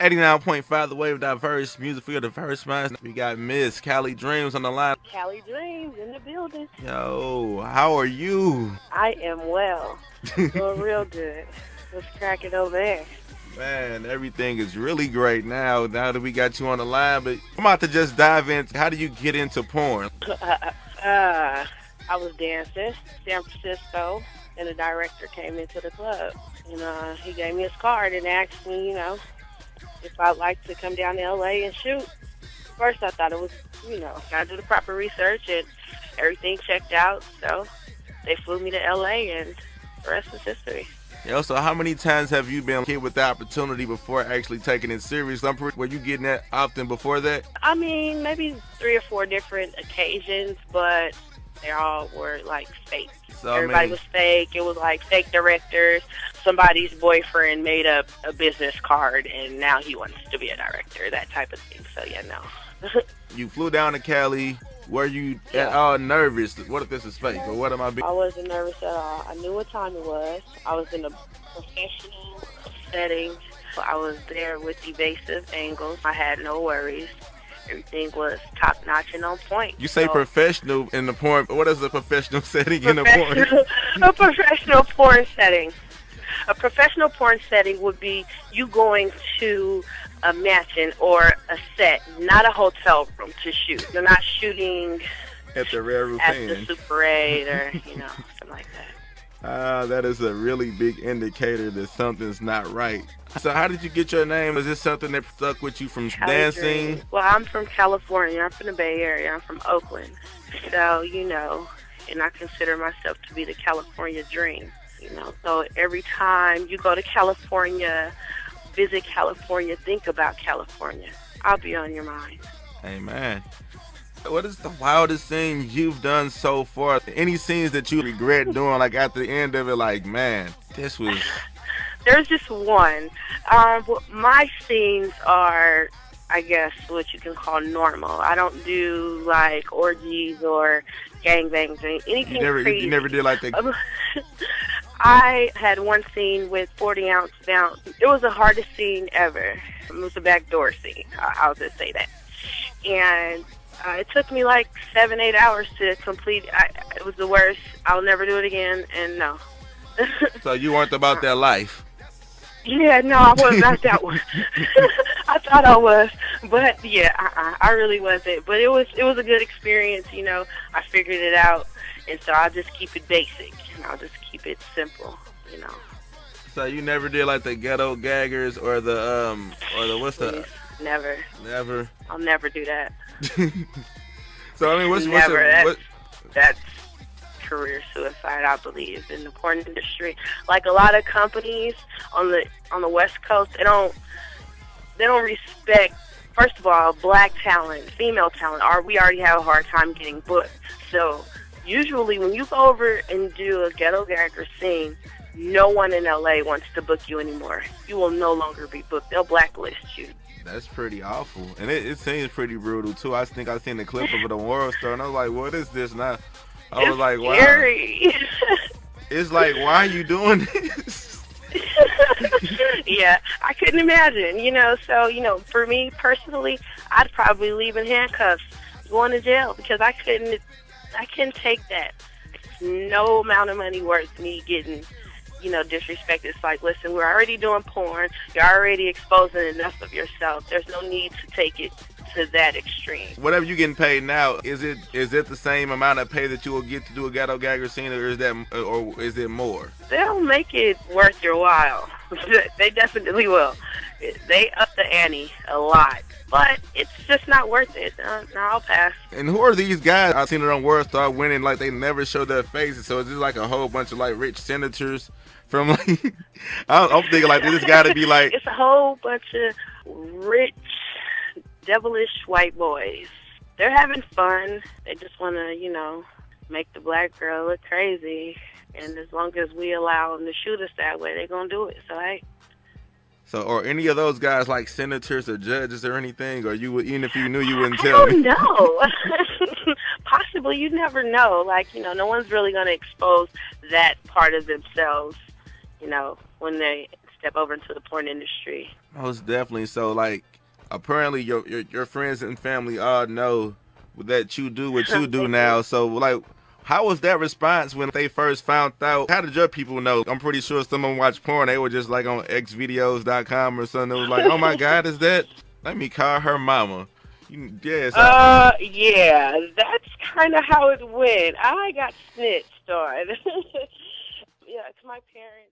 89.5 The Wave, diverse music for your diverse minds. We got Miss Cali Dreams on the line. Cali Dreams in the building. Yo, how are you? I am well. Doing real good. What's cracking over there? Man, everything is really great now that we got you on the line. But I'm about to just dive in. How do you get into porn? I was dancing San Francisco, and the director came into the club. And he gave me his card and asked me, if I'd like to come down to L.A. and shoot. First, I thought it was, gotta do the proper research, and everything checked out. So they flew me to L.A., and the rest is history. Yo, so how many times have you been hit with the opportunity before actually taking it serious? Were you getting that often before that? I mean, maybe 3 or 4 different occasions, but they all were like fake. So, everybody was fake. It was like fake directors. Somebody's boyfriend made up a business card, and now he wants to be a director, that type of thing. So, yeah, no. You flew down to Cali. Were you at all nervous? What if this is fake? Or what am I being? I wasn't nervous at all. I knew what time it was. I was in a professional setting. I was there with evasive angles. I had no worries. Everything was top-notch and on point. You say professional in the porn. What is a professional setting in the porn? A professional porn setting. A professional porn setting would be you going to a mansion or a set, not a hotel room to shoot. You're not shooting at the Railroad at the Super 8 or, something like that. That is a really big indicator that something's not right. So how did you get your name? Is this something that stuck with you from dancing? Well, I'm from California. I'm from the Bay Area. I'm from Oakland. So, and I consider myself to be the California dream. So every time you go to California, visit California, think about California. I'll be on your mind. Amen. What is the wildest thing you've done so far? Any scenes that you regret doing, like at the end of it, like, man, this was... There's just one. My scenes are, I guess, what you can call normal. I don't do, like, orgies or gangbangs or anything crazy. You never did, like, the... I had one scene with 40-ounce bounce. It was the hardest scene ever. It was a backdoor scene. I'll just say that. And it took me like 7-8 hours to complete. It was the worst. I'll never do it again, and no. So you weren't about that life? Yeah, no, I was not that one. I thought I was, but yeah, I really wasn't. But it was a good experience. I figured it out, and so I'll just keep it basic. I'll just keep it simple. So you never did like the Ghetto Gaggers or the what's the? Never. Never. I'll never do that. So I mean, what's that's career suicide, I believe, in the porn industry. Like a lot of companies on the West Coast, they don't respect, first of all, black talent, female talent. We already have a hard time getting booked. So usually when you go over and do a Ghetto Gagger scene, no one in LA wants to book you anymore. You will no longer be booked. They'll blacklist you. That's pretty awful. And it seems pretty brutal too. I think I seen the clip of it on World Star and I was like, what is this now? I was like, wow. Scary. It's like, why are you doing this? Yeah, I couldn't imagine, So, for me personally, I'd probably leave in handcuffs, going to jail, because I couldn't take that. No amount of money worth me getting, disrespected. It's like, listen, we're already doing porn. You're already exposing enough of yourself. There's no need to take it to that extreme. Whatever you're getting paid now, is it the same amount of pay that you will get to do a Ghetto Gagger scene, or is it more? They'll make it worth your while. They definitely will. They up the ante a lot, but it's just not worth it. No, I'll pass. And who are these guys? I've seen it on World Star winning, like they never show their faces, so it's just like a whole bunch of like rich senators from like. I'm thinking like this got to be like. It's a whole bunch of rich, devilish white boys. They're having fun. They just want to, make the black girl look crazy. And as long as we allow them to shoot us that way, they're going to do it. So, hey. So, are any of those guys like senators or judges or anything? Or even if you knew, you wouldn't tell me? No. Possibly. You never know. Like, no one's really going to expose that part of themselves, when they step over into the porn industry. Most definitely. So, like, apparently your friends and family all know that you do what you do now. So, like, how was that response when they first found out? How did your people know? I'm pretty sure someone watched porn. They were just like on xvideos.com or something. It was like, oh my God, is that? Let me call her mama. Yes. Yeah, that's kind of how it went. I got snitched on. Yeah, 'cause my parents